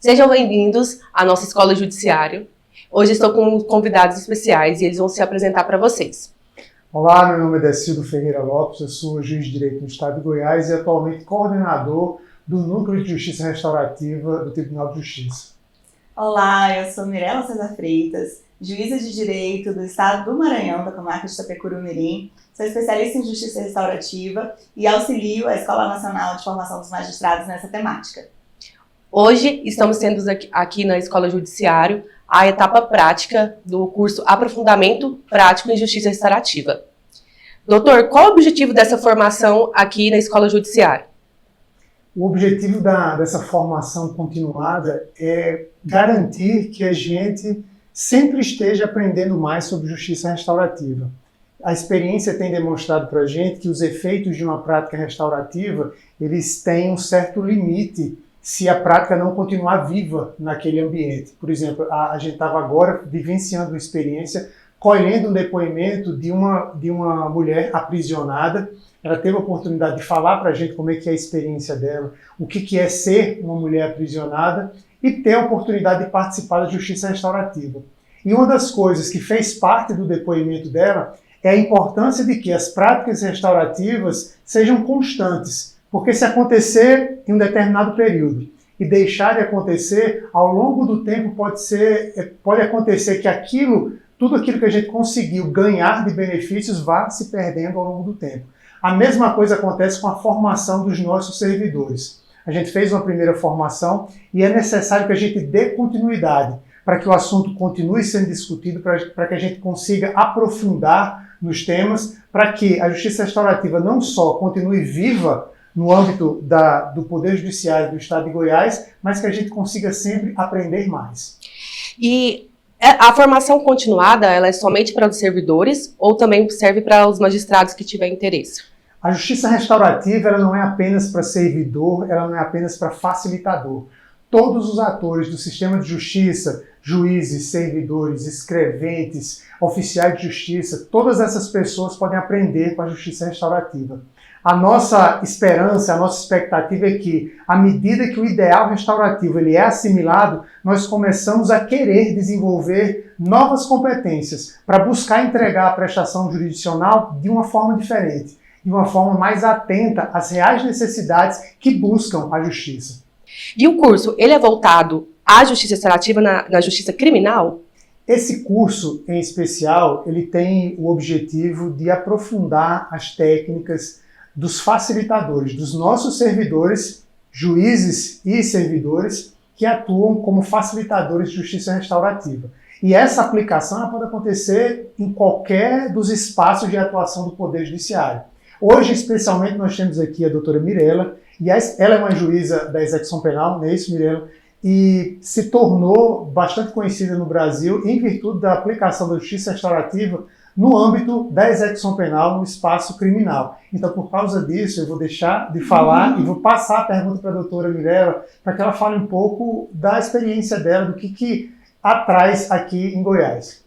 Sejam bem-vindos à nossa Escola Judiciário. Hoje estou com convidados especiais e eles vão se apresentar para vocês. Olá, meu nome é Decildo Ferreira Lopes, eu sou juiz de direito no estado de Goiás e atualmente coordenador do Núcleo de Justiça Restaurativa do Tribunal de Justiça. Olá, eu sou Mirela César Freitas, juíza de direito do estado do Maranhão, da comarca de Itapecuru-Mirim. Sou especialista em justiça restaurativa e auxilio a Escola Nacional de Formação dos Magistrados nessa temática. Hoje estamos tendo aqui na Escola Judiciário a etapa prática do curso Aprofundamento Prático em Justiça Restaurativa. Doutor, qual o objetivo dessa formação aqui na Escola Judiciário? O objetivo dessa formação continuada é garantir que a gente sempre esteja aprendendo mais sobre justiça restaurativa. A experiência tem demonstrado para a gente que os efeitos de uma prática restaurativa, eles têm um certo limite se a prática não continuar viva naquele ambiente. Por exemplo, a gente estava agora vivenciando uma experiência, colhendo um depoimento de uma mulher aprisionada. Ela teve a oportunidade de falar para a gente como é que é a experiência dela, o que é ser uma mulher aprisionada e ter a oportunidade de participar da justiça restaurativa. E uma das coisas que fez parte do depoimento dela é a importância de que as práticas restaurativas sejam constantes, porque se acontecer em um determinado período e deixar de acontecer, ao longo do tempo pode acontecer que tudo aquilo que a gente conseguiu ganhar de benefícios vá se perdendo ao longo do tempo. A mesma coisa acontece com a formação dos nossos servidores. A gente fez uma primeira formação e é necessário que a gente dê continuidade para que o assunto continue sendo discutido, para que a gente consiga aprofundar nos temas, para que a justiça restaurativa não só continue viva no âmbito do Poder Judiciário do Estado de Goiás, mas que a gente consiga sempre aprender mais. E a formação continuada, ela é somente para os servidores ou também serve para os magistrados que tiverem interesse? A justiça restaurativa ela não é apenas para servidor, ela não é apenas para facilitador. Todos os atores do sistema de justiça, juízes, servidores, escreventes, oficiais de justiça, todas essas pessoas podem aprender com a justiça restaurativa. A nossa esperança, a nossa expectativa é que, à medida que o ideal restaurativo ele é assimilado, nós começamos a querer desenvolver novas competências para buscar entregar a prestação jurisdicional de uma forma diferente, de uma forma mais atenta às reais necessidades que buscam a justiça. E o curso, ele é voltado à justiça restaurativa na justiça criminal? Esse curso, em especial, ele tem o objetivo de aprofundar as técnicas dos facilitadores, dos nossos servidores, juízes e servidores que atuam como facilitadores de justiça restaurativa. E essa aplicação ela pode acontecer em qualquer dos espaços de atuação do Poder Judiciário. Hoje, especialmente, nós temos aqui a doutora Mirela, e ela é uma juíza da execução penal, não é isso, Mirela? E se tornou bastante conhecida no Brasil em virtude da aplicação da justiça restaurativa no âmbito da execução penal no espaço criminal. Então, por causa disso, eu vou deixar de falar e vou passar a pergunta para a doutora Mirela para que ela fale um pouco da experiência dela, do que traz aqui em Goiás.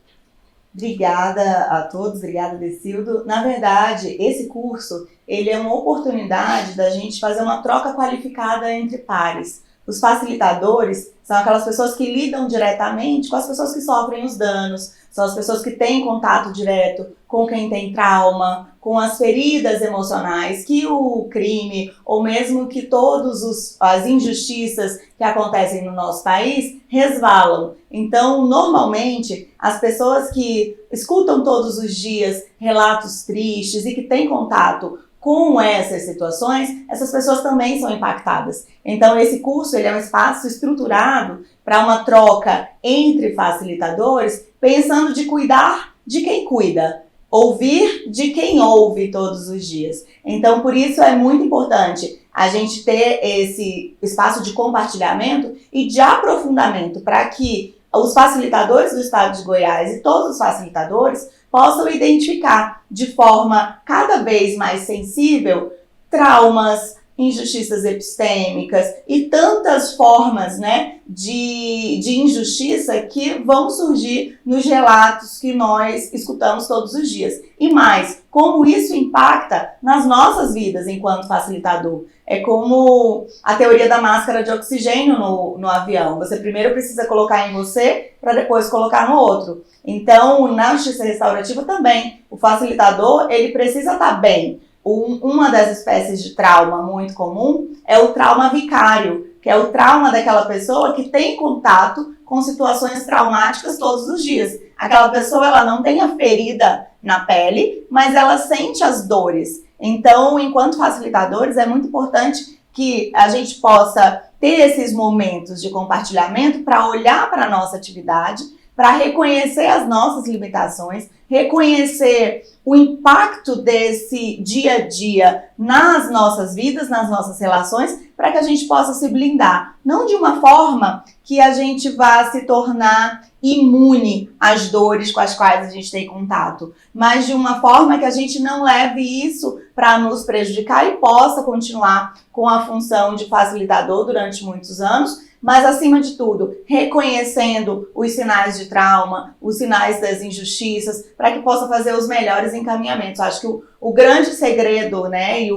Obrigada a todos, obrigada, Decildo. Na verdade, esse curso ele é uma oportunidade da gente fazer uma troca qualificada entre pares. Os facilitadores são aquelas pessoas que lidam diretamente com as pessoas que sofrem os danos, são as pessoas que têm contato direto com quem tem trauma, com as feridas emocionais que o crime, ou mesmo que todas as injustiças que acontecem no nosso país, resvalam. Então, normalmente, as pessoas que escutam todos os dias relatos tristes e que têm contato com essas situações, essas pessoas também são impactadas. Então, esse curso ele é um espaço estruturado para uma troca entre facilitadores, pensando de cuidar de quem cuida, ouvir de quem ouve todos os dias. Então, por isso é muito importante a gente ter esse espaço de compartilhamento e de aprofundamento para que os facilitadores do estado de Goiás e todos os facilitadores possam identificar de forma cada vez mais sensível traumas, injustiças epistêmicas e tantas formas, né, de injustiça que vão surgir nos relatos que nós escutamos todos os dias. E mais, como isso impacta nas nossas vidas enquanto facilitador. É como a teoria da máscara de oxigênio no avião. Você primeiro precisa colocar em você para depois colocar no outro. Então, na justiça restaurativa também, o facilitador ele precisa estar bem. Uma das espécies de trauma muito comum é o trauma vicário, que é o trauma daquela pessoa que tem contato com situações traumáticas todos os dias. Aquela pessoa ela não tem a ferida na pele, mas ela sente as dores. Então, enquanto facilitadores, é muito importante que a gente possa ter esses momentos de compartilhamento para olhar para a nossa atividade, para reconhecer as nossas limitações, reconhecer o impacto desse dia a dia nas nossas vidas, nas nossas relações, para que a gente possa se blindar. Não de uma forma que a gente vá se tornar imune às dores com as quais a gente tem contato, mas de uma forma que a gente não leve isso para nos prejudicar e possa continuar com a função de facilitador durante muitos anos, mas, acima de tudo, reconhecendo os sinais de trauma, os sinais das injustiças, para que possa fazer os melhores encaminhamentos. Acho que o grande segredo, né, e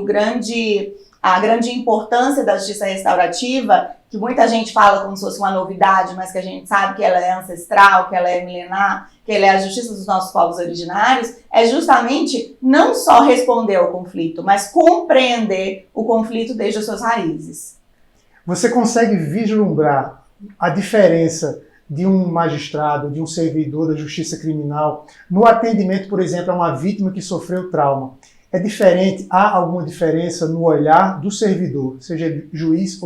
a grande importância da justiça restaurativa, que muita gente fala como se fosse uma novidade, mas que a gente sabe que ela é ancestral, que ela é milenar, que ela é a justiça dos nossos povos originários, é justamente não só responder ao conflito, mas compreender o conflito desde as suas raízes. Você consegue vislumbrar a diferença de um magistrado, de um servidor da justiça criminal, no atendimento, por exemplo, a uma vítima que sofreu trauma? É diferente? Há alguma diferença no olhar do servidor, seja juiz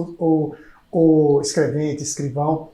ou escrevente, escrivão?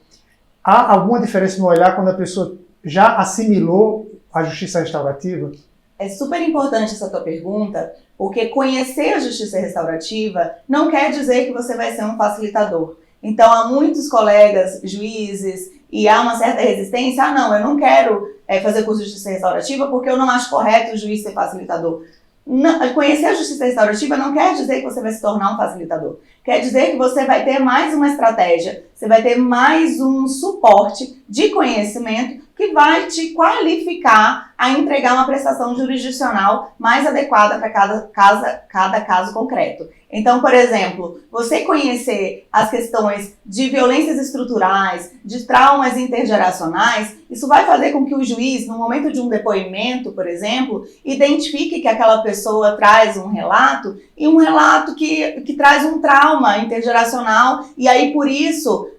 Há alguma diferença no olhar quando a pessoa já assimilou a justiça restaurativa? É super importante essa tua pergunta, porque conhecer a justiça restaurativa não quer dizer que você vai ser um facilitador. Então, há muitos colegas, juízes, e há uma certa resistência. Não, eu não quero fazer curso de justiça restaurativa porque eu não acho correto o juiz ser facilitador. Não, conhecer a justiça restaurativa não quer dizer que você vai se tornar um facilitador. Quer dizer que você vai ter mais uma estratégia, você vai ter mais um suporte de conhecimento que vai te qualificar a entregar uma prestação jurisdicional mais adequada para cada caso concreto. Então, por exemplo, você conhecer as questões de violências estruturais, de traumas intergeracionais, isso vai fazer com que o juiz, no momento de um depoimento, por exemplo, identifique que aquela pessoa traz um relato, e um relato que traz um trauma intergeracional, e aí por isso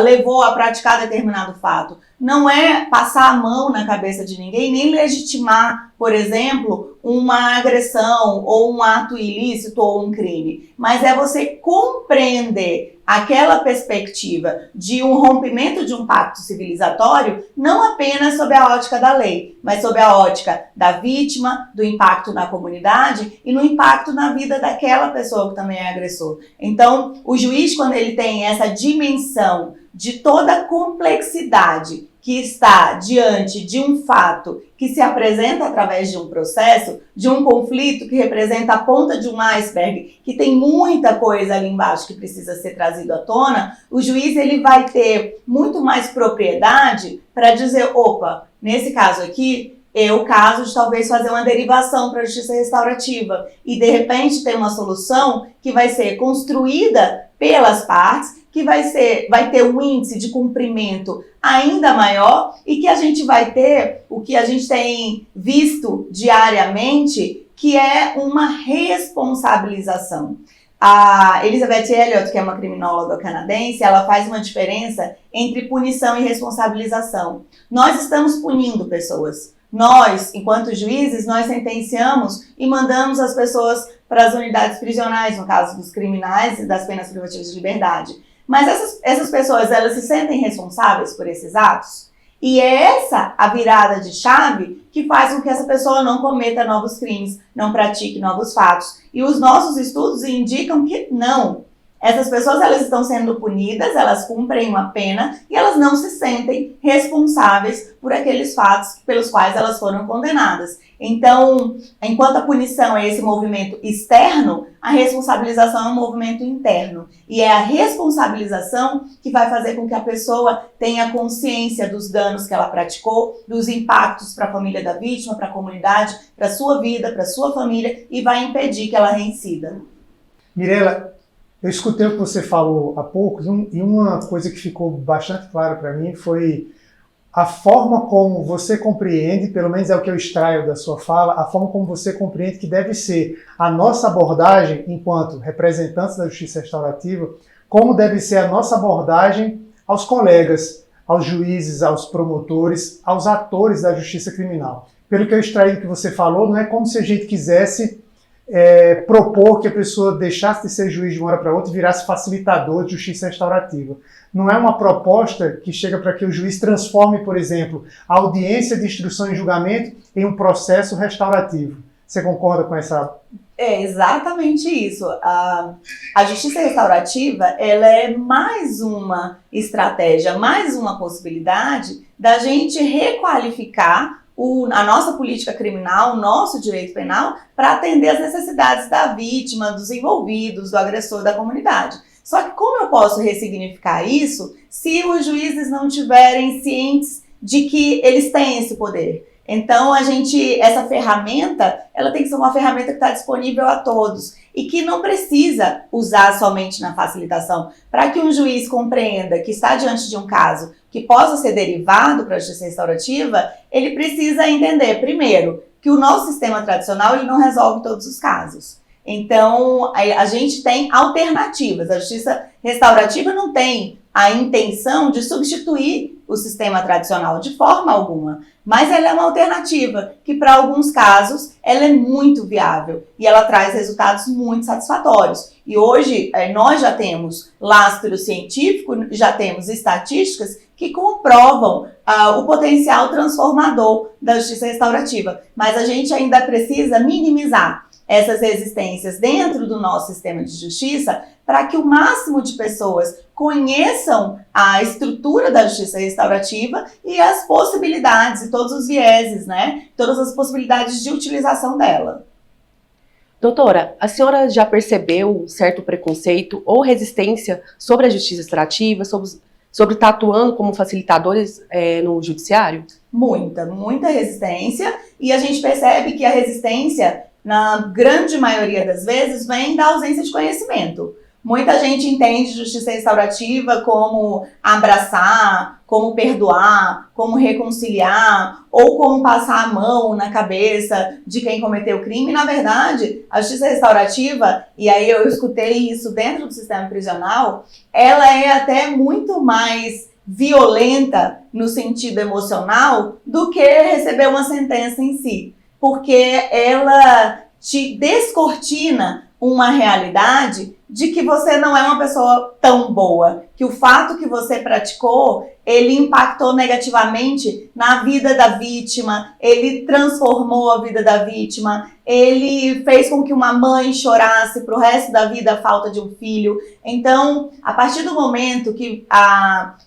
levou a praticar determinado fato. Não é passar a mão na cabeça de ninguém, nem legitimar, por exemplo, uma agressão ou um ato ilícito ou um crime, mas é você compreender aquela perspectiva de um rompimento de um pacto civilizatório, não apenas sob a ótica da lei, mas sob a ótica da vítima, do impacto na comunidade e no impacto na vida daquela pessoa que também é agressor. Então, o juiz, quando ele tem essa dimensão de toda a complexidade que está diante de um fato que se apresenta através de um processo, de um conflito que representa a ponta de um iceberg, que tem muita coisa ali embaixo que precisa ser trazido à tona, o juiz ele vai ter muito mais propriedade para dizer, opa, nesse caso aqui, é o caso de talvez fazer uma derivação para a justiça restaurativa e de repente ter uma solução que vai ser construída pelas partes, que vai ter um índice de cumprimento ainda maior e que a gente vai ter o que a gente tem visto diariamente, que é uma responsabilização. A Elizabeth Elliot, que é uma criminóloga canadense, ela faz uma diferença entre punição e responsabilização. Nós estamos punindo pessoas. Nós, enquanto juízes, nós sentenciamos e mandamos as pessoas para as unidades prisionais, no caso dos criminais e das penas privativas de liberdade. Mas essas pessoas, elas se sentem responsáveis por esses atos? E é essa a virada de chave que faz com que essa pessoa não cometa novos crimes, não pratique novos fatos. E os nossos estudos indicam que não. Essas pessoas, elas estão sendo punidas, elas cumprem uma pena e elas não se sentem responsáveis por aqueles fatos pelos quais elas foram condenadas. Então, enquanto a punição é esse movimento externo, a responsabilização é um movimento interno. E é a responsabilização que vai fazer com que a pessoa tenha consciência dos danos que ela praticou, dos impactos para a família da vítima, para a comunidade, para a sua vida, para a sua família, e vai impedir que ela reincida. Mirela, eu escutei o que você falou há pouco e uma coisa que ficou bastante clara para mim foi a forma como você compreende, pelo menos é o que eu extraio da sua fala, a forma como você compreende que deve ser a nossa abordagem enquanto representantes da justiça restaurativa, como deve ser a nossa abordagem aos colegas, aos juízes, aos promotores, aos atores da justiça criminal. Pelo que eu extraí do que você falou, não é como se a gente quisesse propor que a pessoa deixasse de ser juiz de uma hora para outra e virasse facilitador de justiça restaurativa. Não é uma proposta que chega para que o juiz transforme, por exemplo, a audiência de instrução e julgamento em um processo restaurativo. Você concorda com essa? É exatamente isso. A justiça restaurativa, ela é mais uma estratégia, mais uma possibilidade da gente requalificar a nossa política criminal, o nosso direito penal, para atender às necessidades da vítima, dos envolvidos, do agressor, da comunidade. Só que como eu posso ressignificar isso se os juízes não tiverem cientes de que eles têm esse poder? Então, essa ferramenta, ela tem que ser uma ferramenta que está disponível a todos e que não precisa usar somente na facilitação. Para que um juiz compreenda que está diante de um caso que possa ser derivado para a justiça restaurativa, ele precisa entender, primeiro, que o nosso sistema tradicional ele não resolve todos os casos. Então, a gente tem alternativas. A justiça restaurativa não tem a intenção de substituir o sistema tradicional de forma alguma, mas ela é uma alternativa que, para alguns casos, ela é muito viável e ela traz resultados muito satisfatórios. E hoje, nós já temos lastro científico, já temos estatísticas que comprovam o potencial transformador da justiça restaurativa, mas a gente ainda precisa minimizar essas resistências dentro do nosso sistema de justiça para que o máximo de pessoas conheçam a estrutura da justiça restaurativa e as possibilidades e todos os vieses, né? Todas as possibilidades de utilização dela. Doutora, a senhora já percebeu um certo preconceito ou resistência sobre a justiça restaurativa, sobre estar atuando como facilitadores no judiciário? Muita resistência, e a gente percebe que a resistência, na grande maioria das vezes, vem da ausência de conhecimento. Muita gente entende justiça restaurativa como abraçar, como perdoar, como reconciliar, ou como passar a mão na cabeça de quem cometeu o crime. Na verdade, a justiça restaurativa, e aí eu escutei isso dentro do sistema prisional, ela é até muito mais violenta no sentido emocional do que receber uma sentença em si. Porque ela te descortina uma realidade de que você não é uma pessoa tão boa, que o fato que você praticou, ele impactou negativamente na vida da vítima, ele transformou a vida da vítima, ele fez com que uma mãe chorasse pro resto da vida a falta de um filho. Então, a partir do momento que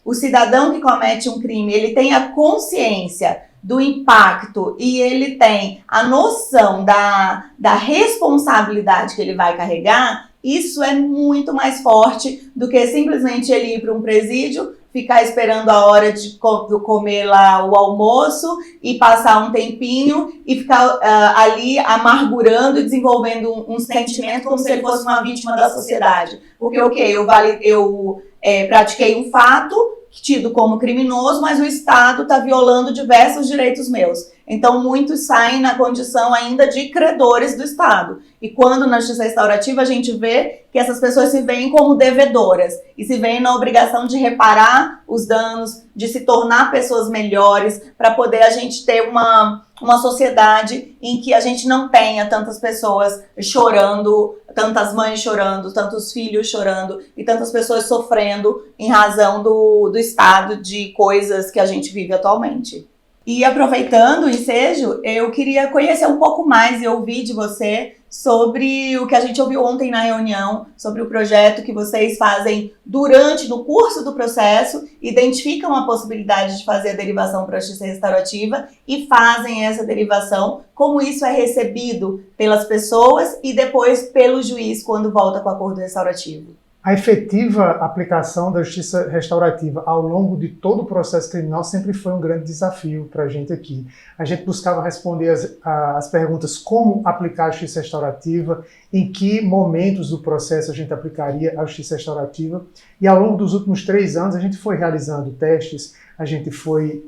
o cidadão que comete um crime, ele tem a consciência do impacto e ele tem a noção da responsabilidade que ele vai carregar, isso é muito mais forte do que simplesmente ele ir para um presídio, ficar esperando a hora de comer lá o almoço e passar um tempinho e ficar ali amargurando e desenvolvendo um sentimento como se ele fosse uma vítima da sociedade. Porque, eu pratiquei um fato tido como criminoso, mas o Estado está violando diversos direitos meus. Então, muitos saem na condição ainda de credores do Estado. E quando na justiça restaurativa a gente vê que essas pessoas se veem como devedoras e se veem na obrigação de reparar os danos, de se tornar pessoas melhores, para poder a gente ter uma sociedade em que a gente não tenha tantas pessoas chorando, tantas mães chorando, tantos filhos chorando e tantas pessoas sofrendo em razão do estado de coisas que a gente vive atualmente. E aproveitando o ensejo, eu queria conhecer um pouco mais e ouvir de você sobre o que a gente ouviu ontem na reunião, sobre o projeto que vocês fazem no curso do processo, identificam a possibilidade de fazer a derivação para a justiça restaurativa e fazem essa derivação, como isso é recebido pelas pessoas e depois pelo juiz quando volta com o acordo restaurativo. A efetiva aplicação da justiça restaurativa ao longo de todo o processo criminal sempre foi um grande desafio para a gente aqui. A gente buscava responder as perguntas como aplicar a justiça restaurativa, em que momentos do processo a gente aplicaria a justiça restaurativa, e ao longo dos últimos 3 anos a gente foi realizando testes, a gente foi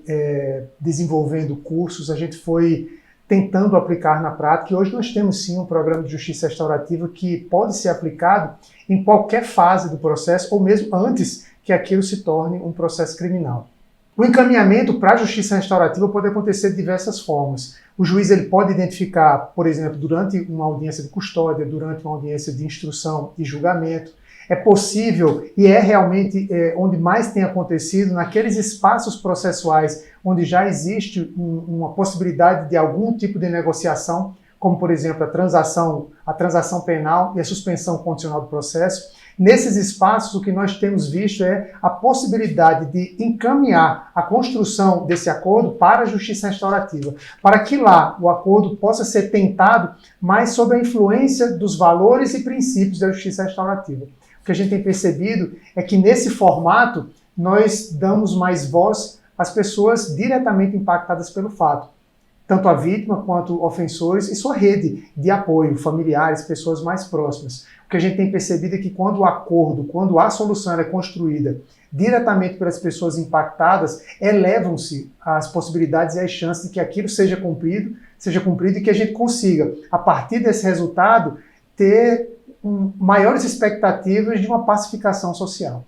desenvolvendo cursos, a gente foi tentando aplicar na prática, e hoje nós temos sim um programa de justiça restaurativa que pode ser aplicado em qualquer fase do processo, ou mesmo antes que aquilo se torne um processo criminal. O encaminhamento para a justiça restaurativa pode acontecer de diversas formas. O juiz ele pode identificar, por exemplo, durante uma audiência de custódia, durante uma audiência de instrução e julgamento. É possível, e é realmente onde mais tem acontecido, naqueles espaços processuais onde já existe uma possibilidade de algum tipo de negociação, como, por exemplo, a transação penal e a suspensão condicional do processo. Nesses espaços, o que nós temos visto é a possibilidade de encaminhar a construção desse acordo para a justiça restaurativa, para que lá o acordo possa ser tentado mais sob a influência dos valores e princípios da justiça restaurativa. O que a gente tem percebido é que nesse formato nós damos mais voz às pessoas diretamente impactadas pelo fato, tanto a vítima quanto ofensores e sua rede de apoio, familiares, pessoas mais próximas. O que a gente tem percebido é que quando o acordo, quando a solução é construída diretamente pelas pessoas impactadas, elevam-se as possibilidades e as chances de que aquilo seja cumprido e que a gente consiga, a partir desse resultado, ter maiores expectativas de uma pacificação social.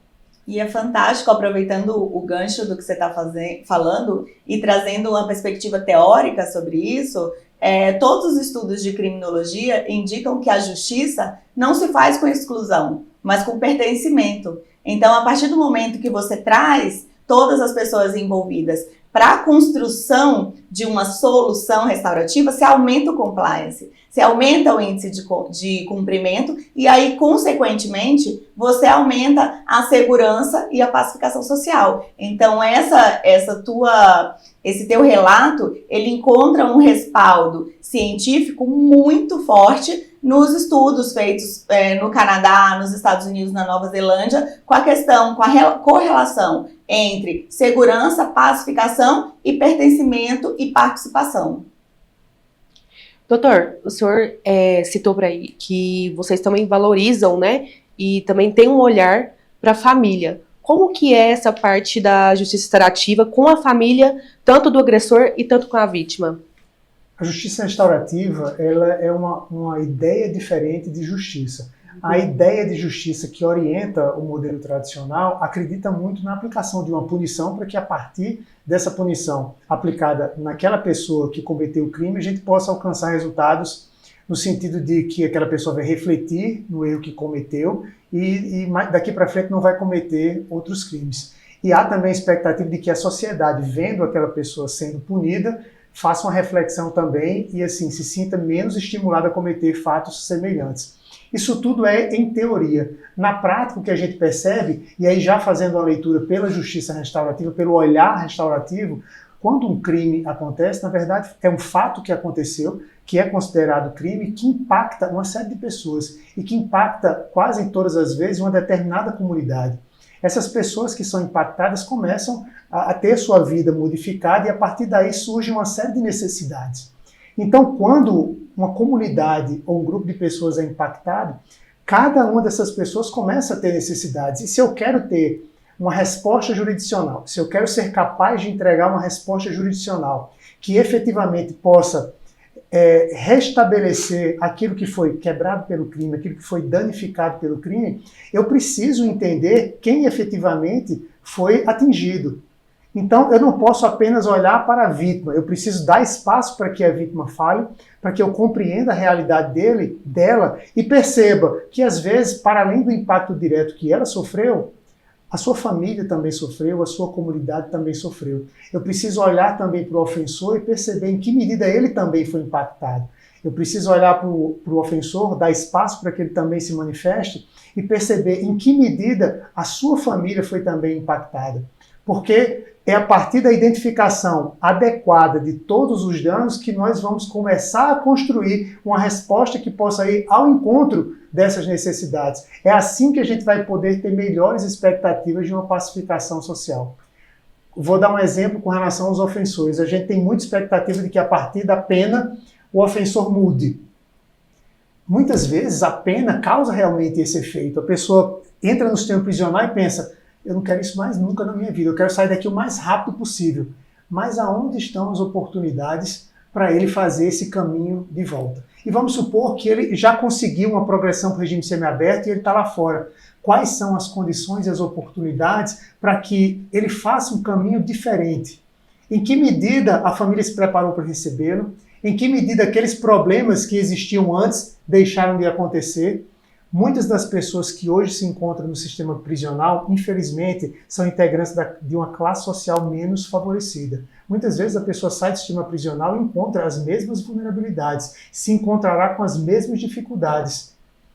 E é fantástico, aproveitando o gancho do que você está falando e trazendo uma perspectiva teórica sobre isso, todos os estudos de criminologia indicam que a justiça não se faz com exclusão, mas com pertencimento. Então, a partir do momento que você traz todas as pessoas envolvidas para a construção de uma solução restaurativa, se aumenta o compliance, se aumenta o índice de cumprimento e aí, consequentemente, você aumenta a segurança e a pacificação social. Então, esse teu relato, ele encontra um respaldo científico muito forte nos estudos feitos no Canadá, nos Estados Unidos, na Nova Zelândia, com a correlação entre segurança, pacificação e pertencimento e participação. Doutor, o senhor citou por aí que vocês também valorizam, né, e também tem um olhar para a família. Como que é essa parte da justiça restaurativa com a família, tanto do agressor e tanto com a vítima? A justiça restaurativa ela é uma ideia diferente de justiça. A ideia de justiça que orienta o modelo tradicional acredita muito na aplicação de uma punição para que a partir dessa punição aplicada naquela pessoa que cometeu o crime, a gente possa alcançar resultados no sentido de que aquela pessoa vai refletir no erro que cometeu e daqui para frente não vai cometer outros crimes. E há também a expectativa de que a sociedade, vendo aquela pessoa sendo punida, faça uma reflexão também e assim se sinta menos estimulada a cometer fatos semelhantes. Isso tudo é em teoria. Na prática, o que a gente percebe, e aí já fazendo uma leitura pela justiça restaurativa, pelo olhar restaurativo, quando um crime acontece, na verdade é um fato que aconteceu, que é considerado crime, que impacta uma série de pessoas e que impacta quase em todas as vezes uma determinada comunidade. Essas pessoas que são impactadas começam a ter sua vida modificada e a partir daí surge uma série de necessidades. Então, quando uma comunidade ou um grupo de pessoas é impactado, cada uma dessas pessoas começa a ter necessidades. E se eu quero ter uma resposta jurisdicional, se eu quero ser capaz de entregar uma resposta jurisdicional que efetivamente possa restabelecer aquilo que foi quebrado pelo crime, aquilo que foi danificado pelo crime, eu preciso entender quem efetivamente foi atingido. Então, eu não posso apenas olhar para a vítima, eu preciso dar espaço para que a vítima fale, para que eu compreenda a realidade dela e perceba que, às vezes, para além do impacto direto que ela sofreu, a sua família também sofreu, a sua comunidade também sofreu. Eu preciso olhar também para o ofensor e perceber em que medida ele também foi impactado. Eu preciso olhar para o ofensor, dar espaço para que ele também se manifeste e perceber em que medida a sua família foi também impactada. Porque é a partir da identificação adequada de todos os danos que nós vamos começar a construir uma resposta que possa ir ao encontro dessas necessidades. É assim que a gente vai poder ter melhores expectativas de uma pacificação social. Vou dar um exemplo com relação aos ofensores. A gente tem muita expectativa de que a partir da pena o ofensor mude. Muitas vezes a pena causa realmente esse efeito. A pessoa entra no sistema prisional e pensa: eu não quero isso mais nunca na minha vida, eu quero sair daqui o mais rápido possível. Mas aonde estão as oportunidades para ele fazer esse caminho de volta? E vamos supor que ele já conseguiu uma progressão para o regime semiaberto e ele está lá fora. Quais são as condições e as oportunidades para que ele faça um caminho diferente? Em que medida a família se preparou para recebê-lo? Em que medida aqueles problemas que existiam antes deixaram de acontecer? Muitas das pessoas que hoje se encontram no sistema prisional, infelizmente, são integrantes de uma classe social menos favorecida. Muitas vezes a pessoa sai do sistema prisional e encontra as mesmas vulnerabilidades, se encontrará com as mesmas dificuldades.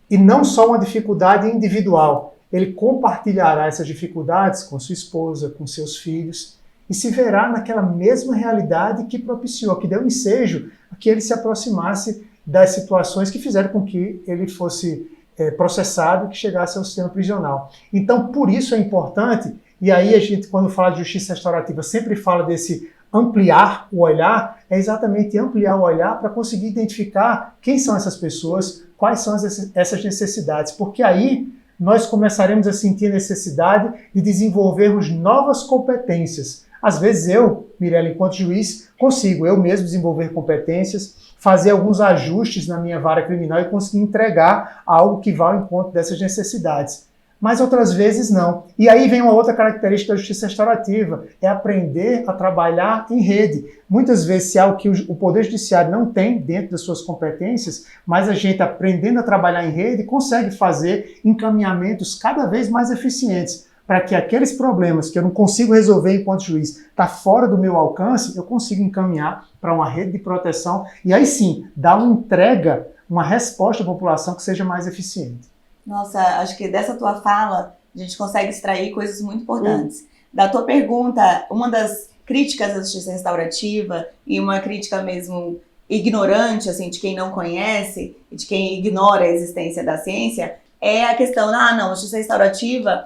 E não só uma dificuldade individual, ele compartilhará essas dificuldades com sua esposa, com seus filhos, e se verá naquela mesma realidade que propiciou, que deu ensejo a que ele se aproximasse das situações que fizeram com que ele fosse processado, que chegasse ao sistema prisional. Então, por isso é importante, e aí a gente, quando fala de justiça restaurativa, sempre fala desse ampliar o olhar, é exatamente ampliar o olhar para conseguir identificar quem são essas pessoas, quais são essas necessidades, porque aí nós começaremos a sentir a necessidade de desenvolvermos novas competências. Às vezes eu, Mirella, enquanto juiz, consigo eu mesmo desenvolver competências, fazer alguns ajustes na minha vara criminal e conseguir entregar algo que vá ao encontro dessas necessidades. Mas outras vezes não. E aí vem uma outra característica da justiça restaurativa, é aprender a trabalhar em rede. Muitas vezes se é algo que o Poder Judiciário não tem dentro das suas competências, mas a gente aprendendo a trabalhar em rede consegue fazer encaminhamentos cada vez mais eficientes, para que aqueles problemas que eu não consigo resolver enquanto juiz, está fora do meu alcance, eu consigo encaminhar para uma rede de proteção e aí sim, dar uma entrega, uma resposta à população que seja mais eficiente. Nossa, acho que dessa tua fala a gente consegue extrair coisas muito importantes. Da tua pergunta, uma das críticas à justiça restaurativa e uma crítica mesmo ignorante, assim, de quem não conhece e de quem ignora a existência da ciência, é a questão, não, a justiça restaurativa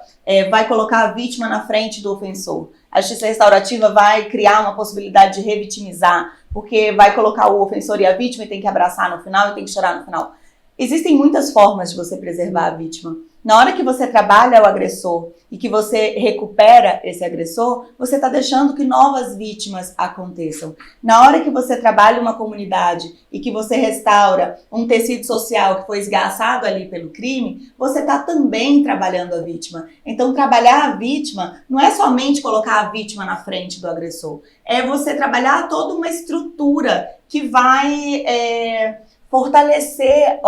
vai colocar a vítima na frente do ofensor. A justiça restaurativa vai criar uma possibilidade de revitimizar, porque vai colocar o ofensor e a vítima e tem que abraçar no final e tem que chorar no final. Existem muitas formas de você preservar a vítima. Na hora que você trabalha o agressor e que você recupera esse agressor, você está deixando que novas vítimas aconteçam. Na hora que você trabalha uma comunidade e que você restaura um tecido social que foi esgarçado ali pelo crime, você está também trabalhando a vítima. Então, trabalhar a vítima não é somente colocar a vítima na frente do agressor. É você trabalhar toda uma estrutura que vai fortalecer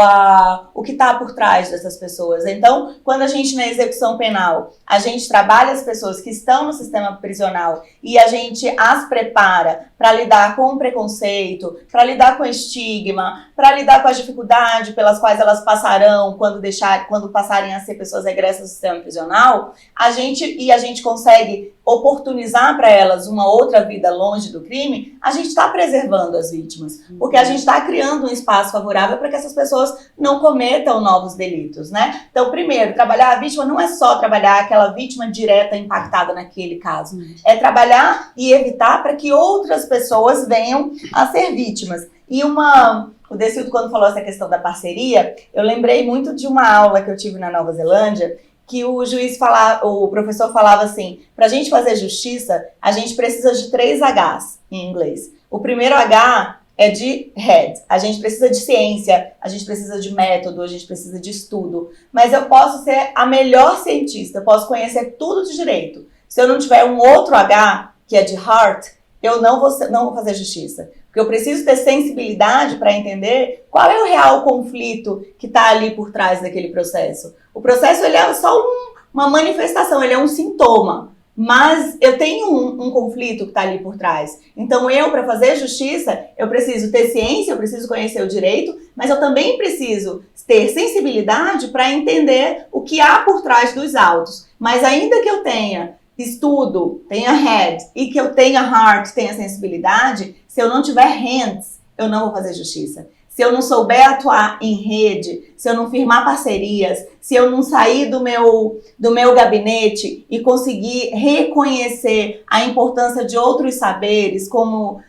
o que está por trás dessas pessoas. Então, quando a gente na execução penal, a gente trabalha as pessoas que estão no sistema prisional e a gente as prepara para lidar com o preconceito, para lidar com o estigma, para lidar com as dificuldades pelas quais elas passarão quando passarem a ser pessoas regressas do sistema prisional, a gente consegue oportunizar para elas uma outra vida longe do crime, a gente está preservando as vítimas, porque a gente está criando um espaço favorável para que essas pessoas não cometam novos delitos, né? Então, primeiro, trabalhar a vítima não é só trabalhar aquela vítima direta impactada naquele caso, é trabalhar e evitar para que outras pessoas venham a ser vítimas. E o Decildo, quando falou essa questão da parceria, eu lembrei muito de uma aula que eu tive na Nova Zelândia, que o professor falava assim, para a gente fazer justiça, a gente precisa de 3 Hs em inglês. O primeiro H é de head, a gente precisa de ciência, a gente precisa de método, a gente precisa de estudo, mas eu posso ser a melhor cientista, eu posso conhecer tudo de direito. Se eu não tiver um outro H, que é de heart, eu não vou fazer justiça. Porque eu preciso ter sensibilidade para entender qual é o real conflito que está ali por trás daquele processo. O processo ele é só uma manifestação, ele é um sintoma. Mas eu tenho um conflito que está ali por trás. Então para fazer justiça, eu preciso ter ciência, eu preciso conhecer o direito, mas eu também preciso ter sensibilidade para entender o que há por trás dos autos. Mas ainda que eu tenha estudo, tenha head, e que eu tenha heart, tenha sensibilidade, se eu não tiver hands, eu não vou fazer justiça. Se eu não souber atuar em rede, se eu não firmar parcerias, se eu não sair do meu gabinete e conseguir reconhecer a importância de outros saberes, como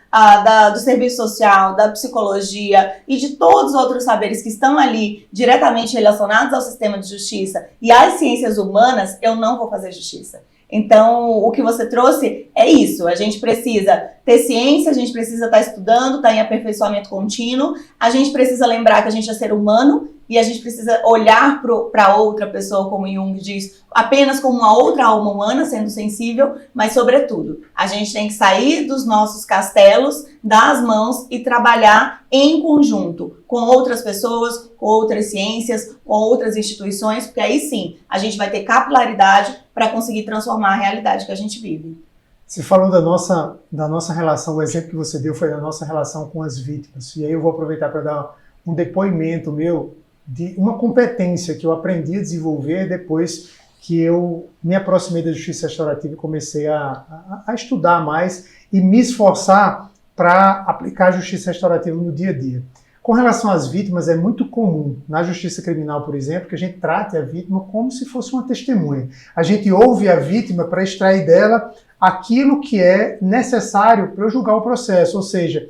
do serviço social, da psicologia e de todos os outros saberes que estão ali diretamente relacionados ao sistema de justiça e às ciências humanas, eu não vou fazer justiça. Então, o que você trouxe é isso. A gente precisa ter ciência, a gente precisa estar estudando, estar em aperfeiçoamento contínuo, a gente precisa lembrar que a gente é ser humano e a gente precisa olhar para outra pessoa, como Jung diz, apenas como uma outra alma humana, sendo sensível, mas, sobretudo, a gente tem que sair dos nossos castelos, dar as mãos e trabalhar em conjunto com outras pessoas, com outras ciências, com outras instituições, porque aí sim a gente vai ter capilaridade para conseguir transformar a realidade que a gente vive. Você falou da nossa relação, o exemplo que você deu foi da nossa relação com as vítimas. E aí eu vou aproveitar para dar um depoimento meu de uma competência que eu aprendi a desenvolver depois que eu me aproximei da justiça restaurativa e comecei a estudar mais e me esforçar para aplicar a justiça restaurativa no dia a dia. Com relação às vítimas, é muito comum, na justiça criminal, por exemplo, que a gente trate a vítima como se fosse uma testemunha. A gente ouve a vítima para extrair dela aquilo que é necessário para eu julgar o processo, ou seja,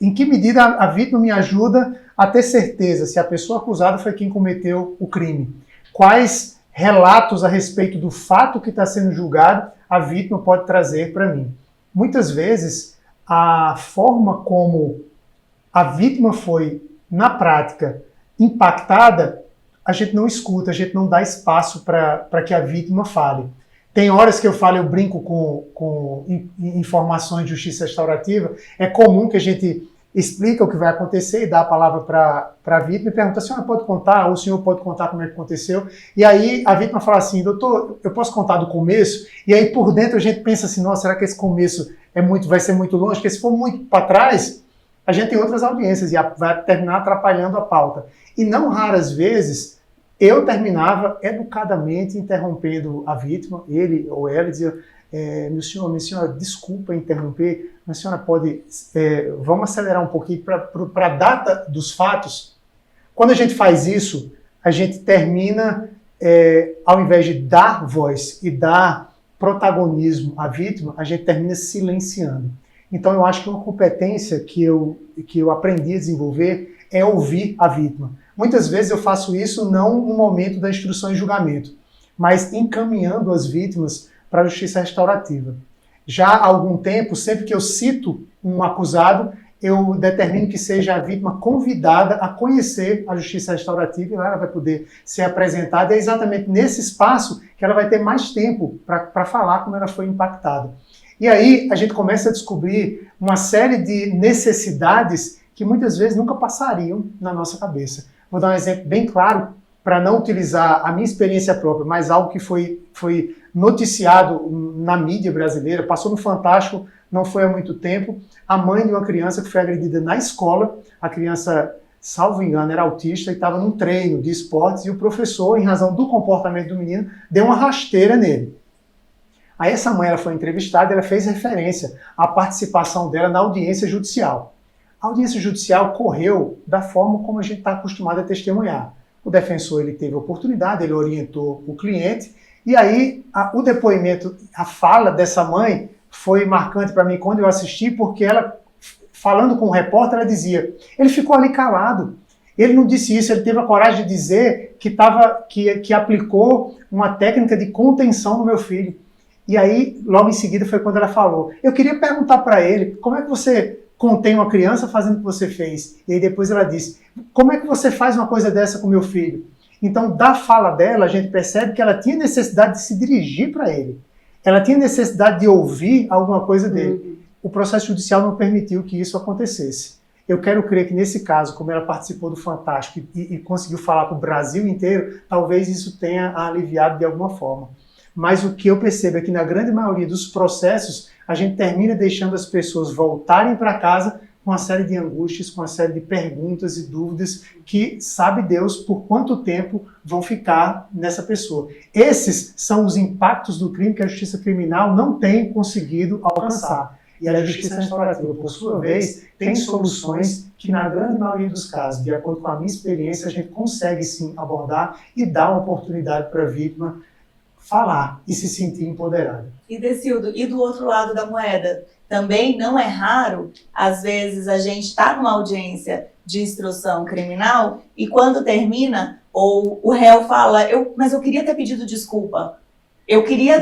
em que medida a vítima me ajuda a ter certeza se a pessoa acusada foi quem cometeu o crime. Quais relatos a respeito do fato que está sendo julgado a vítima pode trazer para mim. Muitas vezes, a forma como a vítima foi, na prática, impactada, a gente não escuta, a gente não dá espaço para que a vítima fale. Tem horas que eu falo, eu brinco com informações de justiça restaurativa, é comum que a gente explica o que vai acontecer e dá a palavra para a vítima e pergunta, a senhora pode contar, ou o senhor pode contar como é que aconteceu? E aí a vítima fala assim, doutor, eu posso contar do começo? E aí por dentro a gente pensa assim, nossa, será que esse começo vai ser muito longe? Porque se for muito para trás, a gente tem outras audiências e vai terminar atrapalhando a pauta. E não raras vezes, eu terminava educadamente interrompendo a vítima, ele ou ela, dizia, minha senhora, desculpa interromper, mas a senhora pode, vamos acelerar um pouquinho para a data dos fatos. Quando a gente faz isso, a gente termina, ao invés de dar voz e dar protagonismo à vítima, a gente termina silenciando. Então eu acho que uma competência que eu aprendi a desenvolver é ouvir a vítima. Muitas vezes eu faço isso não no momento da instrução e julgamento, mas encaminhando as vítimas para a justiça restaurativa. Já há algum tempo, sempre que eu cito um acusado, eu determino que seja a vítima convidada a conhecer a justiça restaurativa e lá ela vai poder ser apresentada. É exatamente nesse espaço que ela vai ter mais tempo para falar como ela foi impactada. E aí a gente começa a descobrir uma série de necessidades que muitas vezes nunca passariam na nossa cabeça. Vou dar um exemplo bem claro para não utilizar a minha experiência própria, mas algo que foi noticiado na mídia brasileira, passou no Fantástico, não foi há muito tempo, a mãe de uma criança que foi agredida na escola, a criança, salvo engano, era autista e estava num treino de esportes e o professor, em razão do comportamento do menino, deu uma rasteira nele. Aí essa mãe ela foi entrevistada e ela fez referência à participação dela na audiência judicial. A audiência judicial correu da forma como a gente está acostumado a testemunhar. O defensor ele teve a oportunidade, ele orientou o cliente, e aí o depoimento, a fala dessa mãe foi marcante para mim quando eu assisti, porque ela, falando com o repórter, ela dizia, ele ficou ali calado, ele não disse isso, ele teve a coragem de dizer que aplicou uma técnica de contenção no meu filho. E aí, logo em seguida, foi quando ela falou, eu queria perguntar para ele, como é que você contém uma criança fazendo o que você fez? E aí depois ela disse, como é que você faz uma coisa dessa com meu filho? Então, da fala dela, a gente percebe que ela tinha necessidade de se dirigir para ele. Ela tinha necessidade de ouvir alguma coisa dele. O processo judicial não permitiu que isso acontecesse. Eu quero crer que nesse caso, como ela participou do Fantástico e conseguiu falar para o Brasil inteiro, talvez isso tenha aliviado de alguma forma. Mas o que eu percebo é que na grande maioria dos processos, a gente termina deixando as pessoas voltarem para casa com uma série de angústias, com uma série de perguntas e dúvidas que sabe Deus por quanto tempo vão ficar nessa pessoa. Esses são os impactos do crime que a justiça criminal não tem conseguido alcançar. E a justiça restaurativa, por sua vez, tem soluções que, na grande maioria dos casos, de acordo com a minha experiência, a gente consegue sim abordar e dar uma oportunidade para a vítima falar e se sentir empoderada. E Decildo, e do outro lado da moeda? Também não é raro, às vezes, a gente está numa audiência de instrução criminal e quando termina, ou o réu fala, mas eu queria ter pedido desculpa. Eu queria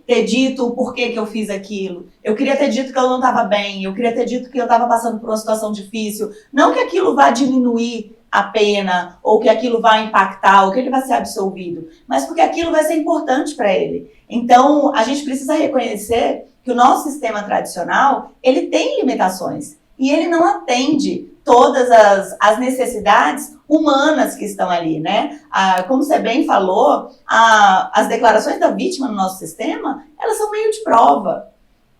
ter dito o porquê que eu fiz aquilo. Eu queria ter dito que eu não estava bem. Eu queria ter dito que eu estava passando por uma situação difícil. Não que aquilo vá diminuir a pena, ou que aquilo vai impactar, ou que ele vai ser absolvido, mas porque aquilo vai ser importante para ele. Então, a gente precisa reconhecer que o nosso sistema tradicional, ele tem limitações. E ele não atende todas as necessidades humanas que estão ali, né? Como você bem falou, as declarações da vítima no nosso sistema, elas são meio de prova.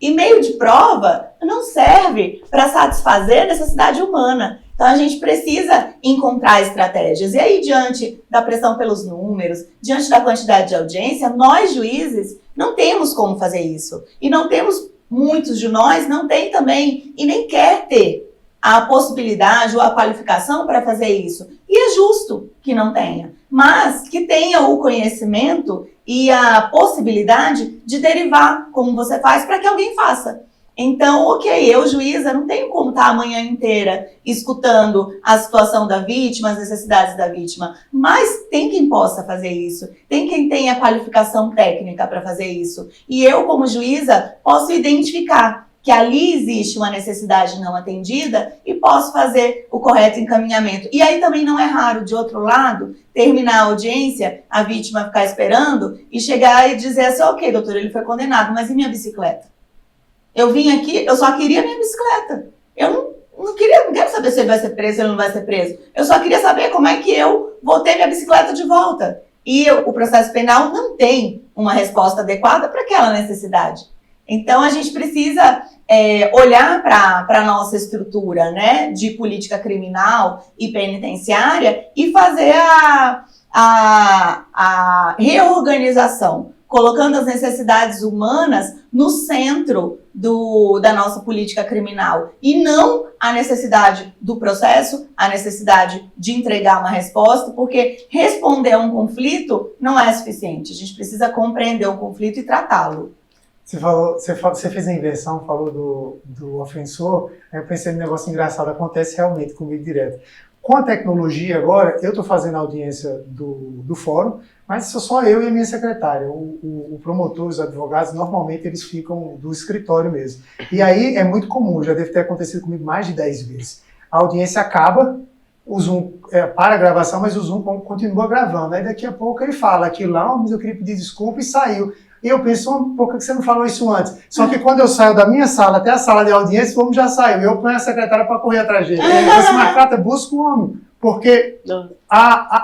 E meio de prova não serve para satisfazer a necessidade humana. Então, a gente precisa encontrar estratégias. E aí, diante da pressão pelos números, diante da quantidade de audiência, nós, juízes, não temos como fazer isso. E não temos, muitos de nós, não tem também, e nem quer ter a possibilidade ou a qualificação para fazer isso. E é justo que não tenha, mas que tenha o conhecimento e a possibilidade de derivar, como você faz, para que alguém faça. Então, ok, eu, juíza, não tenho como estar a manhã inteira escutando a situação da vítima, as necessidades da vítima, mas tem quem possa fazer isso, tem quem tenha qualificação técnica para fazer isso. E eu, como juíza, posso identificar que ali existe uma necessidade não atendida e posso fazer o correto encaminhamento. E aí também não é raro, de outro lado, terminar a audiência, a vítima ficar esperando e chegar e dizer assim, ok, doutor, ele foi condenado, mas e minha bicicleta? Eu vim aqui, eu só queria minha bicicleta. Eu não quero saber se ele vai ser preso, se ele não vai ser preso. Eu só queria saber como é que eu vou ter minha bicicleta de volta. E o processo penal não tem uma resposta adequada para aquela necessidade. Então, a gente precisa olhar para a nossa estrutura, né, de política criminal e penitenciária e fazer a reorganização, colocando as necessidades humanas no centro da nossa política criminal e não a necessidade do processo, a necessidade de entregar uma resposta, porque responder a um conflito não é suficiente. A gente precisa compreender o conflito e tratá-lo. Você fez a inversão, falou do ofensor, aí eu pensei num negócio engraçado, acontece realmente comigo direto. Com a tecnologia agora, eu estou fazendo a audiência do fórum, mas sou só eu e a minha secretária. O promotor, os advogados, normalmente eles ficam do escritório mesmo. E aí é muito comum, já deve ter acontecido comigo mais de 10 vezes. A audiência acaba, o Zoom para a gravação, mas o Zoom continua gravando. Aí daqui a pouco ele fala aquilo lá, mas eu queria pedir desculpa e saiu. E eu penso, por que você não falou isso antes? Só que quando eu saio da minha sala até a sala de audiência, o homem já saiu. Eu ponho a secretária para correr atrás dele. Esse Marcata busca o homem. Porque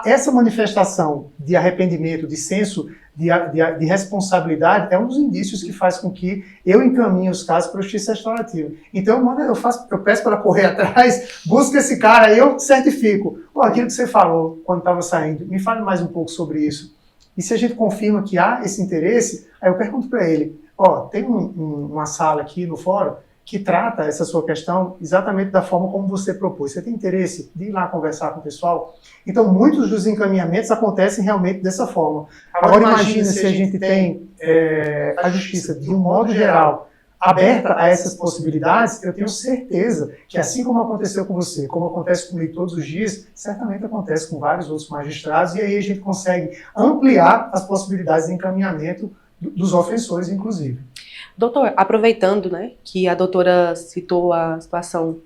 essa manifestação de arrependimento, de senso de responsabilidade, é um dos indícios que faz com que eu encaminhe os casos para a justiça restaurativa. Então eu peço para correr atrás, busco esse cara e eu certifico. Aquilo que você falou quando estava saindo, me fale mais um pouco sobre isso. E se a gente confirma que há esse interesse, aí eu pergunto para ele, tem uma sala aqui no fórum que trata essa sua questão exatamente da forma como você propôs. Você tem interesse de ir lá conversar com o pessoal? Então, muitos dos encaminhamentos acontecem realmente dessa forma. Agora imagina se a gente tem a justiça, de um modo geral, aberta a essas possibilidades, eu tenho certeza que, assim como aconteceu com você, como acontece comigo todos os dias, certamente acontece com vários outros magistrados, e aí a gente consegue ampliar as possibilidades de encaminhamento dos ofensores, inclusive. Doutor, aproveitando, né, que a doutora citou a situação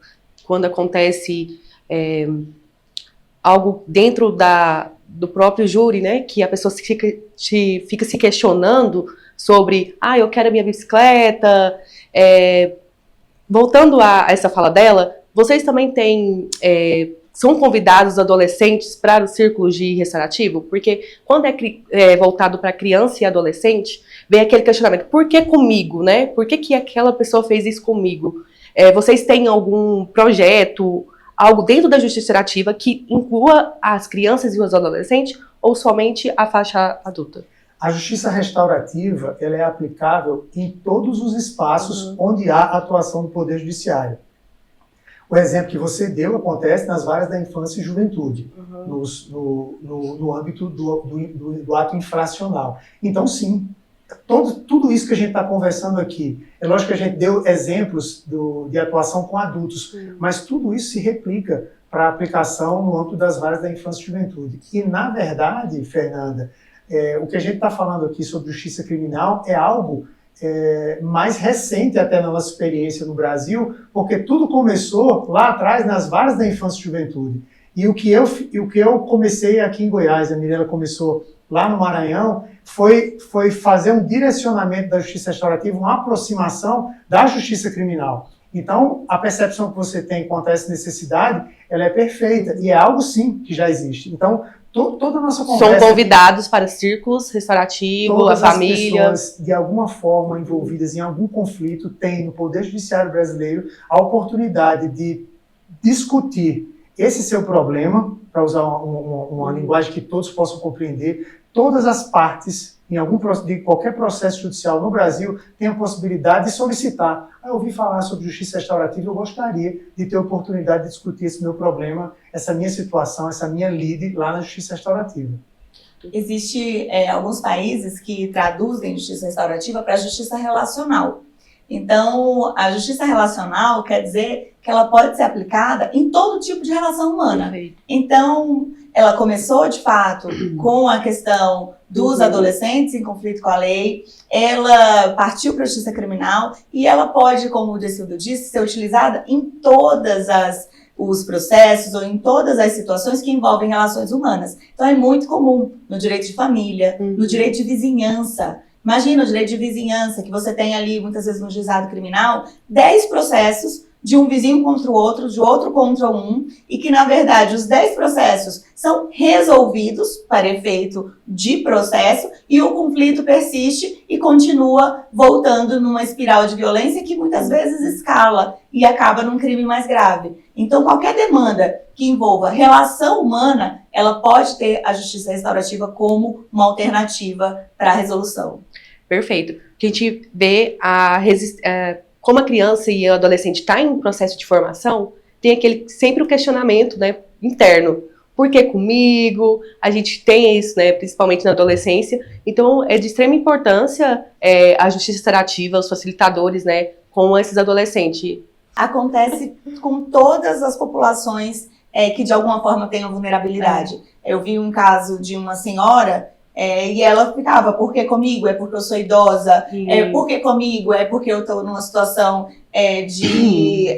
quando acontece algo dentro do próprio júri, né, que a pessoa fica se questionando sobre, eu quero a minha bicicleta. Voltando a essa fala dela, vocês também têm, são convidados os adolescentes para os círculos de restaurativo? Porque quando é voltado para criança e adolescente, vem aquele questionamento, por que comigo, né? Por que aquela pessoa fez isso comigo? Vocês têm algum projeto, algo dentro da justiça restaurativa que inclua as crianças e os adolescentes ou somente a faixa adulta? A justiça restaurativa ela é aplicável em todos os espaços onde há atuação do Poder Judiciário. O exemplo que você deu acontece nas varas da infância e juventude, no âmbito do ato infracional. Então, sim, tudo isso que a gente está conversando aqui, é lógico que a gente deu exemplos de atuação com adultos, mas tudo isso se replica para a aplicação no âmbito das varas da infância e juventude. E, na verdade, Fernanda, o que a gente está falando aqui sobre justiça criminal é algo mais recente até na nossa experiência no Brasil, porque tudo começou lá atrás nas varas da infância e juventude. E o que eu comecei aqui em Goiás, a Mirela começou lá no Maranhão, foi fazer um direcionamento da justiça restaurativa, uma aproximação da justiça criminal. Então, a percepção que você tem quanto a essa necessidade, ela é perfeita, e é algo, sim, que já existe. Então, toda a nossa conversa... São convidados para círculos restaurativos, a família... Todas as pessoas, de alguma forma, envolvidas em algum conflito, têm no Poder Judiciário brasileiro a oportunidade de discutir esse seu problema, para usar uma linguagem que todos possam compreender. Todas as partes, de qualquer processo judicial no Brasil, têm a possibilidade de solicitar. Eu ouvi falar sobre justiça restaurativa, eu gostaria de ter a oportunidade de discutir esse meu problema, essa minha situação, essa minha lide lá na justiça restaurativa. Existem alguns países que traduzem justiça restaurativa para justiça relacional. Então, a justiça relacional quer dizer que ela pode ser aplicada em todo tipo de relação humana. Então, ela começou, de fato, com a questão dos adolescentes em conflito com a lei, ela partiu para a justiça criminal e ela pode, como o Decildo disse, ser utilizada em todas os processos ou em todas as situações que envolvem relações humanas. Então, é muito comum no direito de família, no direito de vizinhança. Imagina o direito de vizinhança, que você tem ali, muitas vezes no juizado criminal, 10 processos de um vizinho contra o outro, de outro contra um, e que, na verdade, os 10 processos são resolvidos para efeito de processo e o conflito persiste e continua voltando numa espiral de violência que muitas vezes escala e acaba num crime mais grave. Então, qualquer demanda que envolva relação humana, ela pode ter a justiça restaurativa como uma alternativa para a resolução. Perfeito. Que a gente vê como a criança e o adolescente está em processo de formação, tem sempre o questionamento, né, interno. Por que comigo? A gente tem isso, né, principalmente na adolescência. Então, é de extrema importância a justiça restaurativa, os facilitadores, né, com esses adolescentes. Acontece com todas as populações que de alguma forma tenham vulnerabilidade. Eu vi um caso de uma senhora e ela ficava, por que comigo? É porque eu sou idosa. Por que comigo? É porque eu estou numa situação de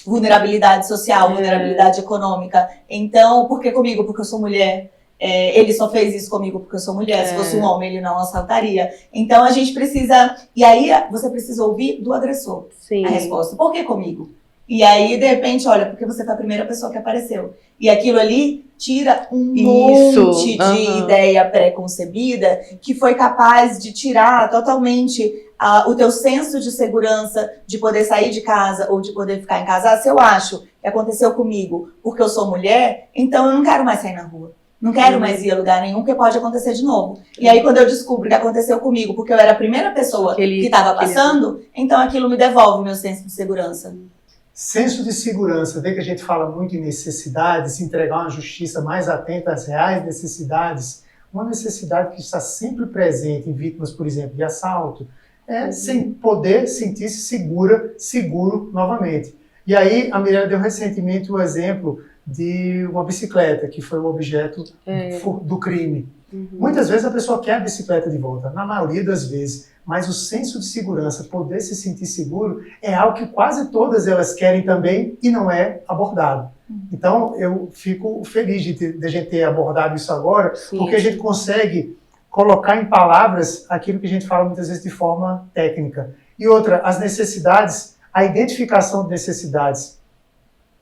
vulnerabilidade social, vulnerabilidade econômica. Então, por que comigo? Porque eu sou mulher. Ele só fez isso comigo porque eu sou mulher. Se fosse um homem, ele não assaltaria. Então, a gente precisa... E aí, você precisa ouvir do agressor. Sim. A resposta. Por que comigo? E aí, de repente, olha, porque você foi a primeira pessoa que apareceu. E aquilo ali tira um monte de ideia pré-concebida que foi capaz de tirar totalmente o teu senso de segurança de poder sair de casa ou de poder ficar em casa. Se eu acho que aconteceu comigo porque eu sou mulher, então eu não quero mais sair na rua. Não quero mais ir a lugar nenhum, porque pode acontecer de novo. E aí, quando eu descubro que aconteceu comigo, porque eu era a primeira pessoa que estava passando, então aquilo me devolve o meu senso de segurança. Senso de segurança, vê que a gente fala muito em necessidade, se entregar uma justiça mais atenta às reais necessidades, uma necessidade que está sempre presente em vítimas, por exemplo, de assalto, sem poder sentir-se seguro novamente. E aí, a Mirella deu recentemente o exemplo de uma bicicleta, que foi o objeto do crime. Muitas vezes a pessoa quer a bicicleta de volta, na maioria das vezes, mas o senso de segurança, poder se sentir seguro, é algo que quase todas elas querem também e não é abordado. Então, eu fico feliz de a gente ter abordado isso agora, porque a gente consegue colocar em palavras aquilo que a gente fala muitas vezes de forma técnica. E outra, as necessidades, a identificação de necessidades.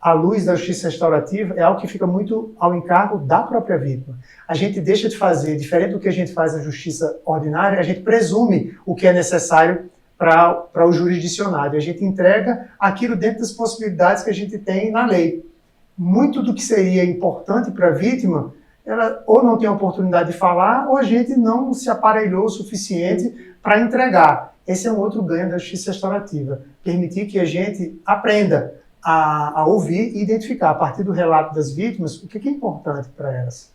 à luz da justiça restaurativa, é algo que fica muito ao encargo da própria vítima. A gente deixa de fazer, diferente do que a gente faz na justiça ordinária, a gente presume o que é necessário para o jurisdicionário. A gente entrega aquilo dentro das possibilidades que a gente tem na lei. Muito do que seria importante para a vítima, ela ou não tem a oportunidade de falar, ou a gente não se aparelhou o suficiente para entregar. Esse é um outro ganho da justiça restaurativa. Permitir que a gente aprenda a ouvir e identificar, a partir do relato das vítimas, o que é importante para elas.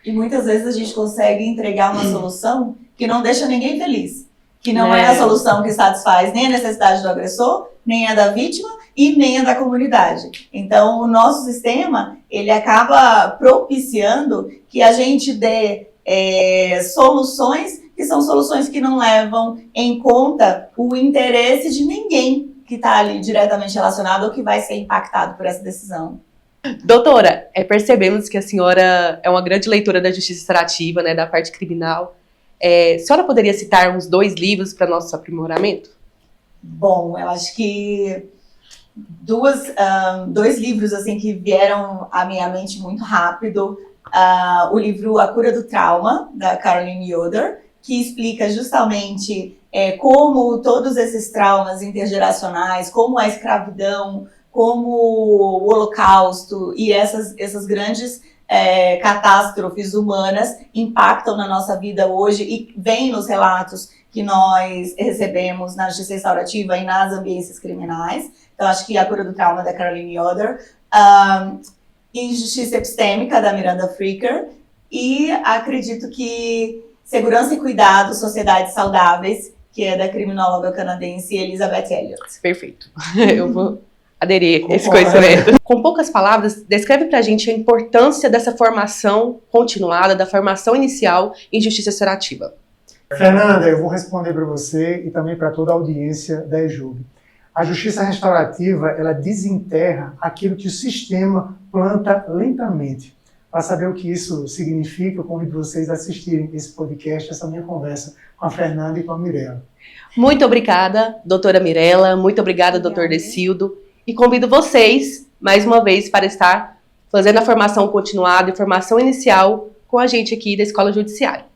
E muitas vezes a gente consegue entregar uma solução que não deixa ninguém feliz. Que não é a solução que satisfaz nem a necessidade do agressor, nem a da vítima e nem a da comunidade. Então, o nosso sistema, ele acaba propiciando que a gente dê soluções que são soluções que não levam em conta o interesse de ninguém que está ali diretamente relacionado ou que vai ser impactado por essa decisão. Doutora, percebemos que a senhora é uma grande leitora da justiça restaurativa, né, da parte criminal. A senhora poderia citar uns 2 livros para nosso aprimoramento? Bom, eu acho que dois livros assim, que vieram à minha mente muito rápido. O livro A Cura do Trauma, da Caroline Yoder, que explica justamente como todos esses traumas intergeracionais, como a escravidão, como o Holocausto e essas grandes catástrofes humanas impactam na nossa vida hoje e vem nos relatos que nós recebemos na justiça restaurativa e nas ambiências criminais. Então, acho que A Cura do Trauma, da Caroline Yoder, Injustiça Epistêmica, da Miranda Fricker, e acredito que Segurança e Cuidado, Sociedades Saudáveis, que é da criminóloga canadense Elizabeth Elliot. Perfeito. Eu vou aderir a esse conhecimento. Com poucas palavras, descreve pra gente a importância dessa formação continuada, da formação inicial em justiça restaurativa. Fernanda, eu vou responder para você e também para toda a audiência da EJUB. A justiça restaurativa, ela desenterra aquilo que o sistema planta lentamente. Para saber o que isso significa, eu convido vocês a assistirem esse podcast, essa minha conversa com a Fernanda e com a Mirella. Muito obrigada, doutora Mirella. Muito obrigada, doutor Decildo. E convido vocês, mais uma vez, para estar fazendo a formação continuada e formação inicial com a gente aqui da Escola Judiciária.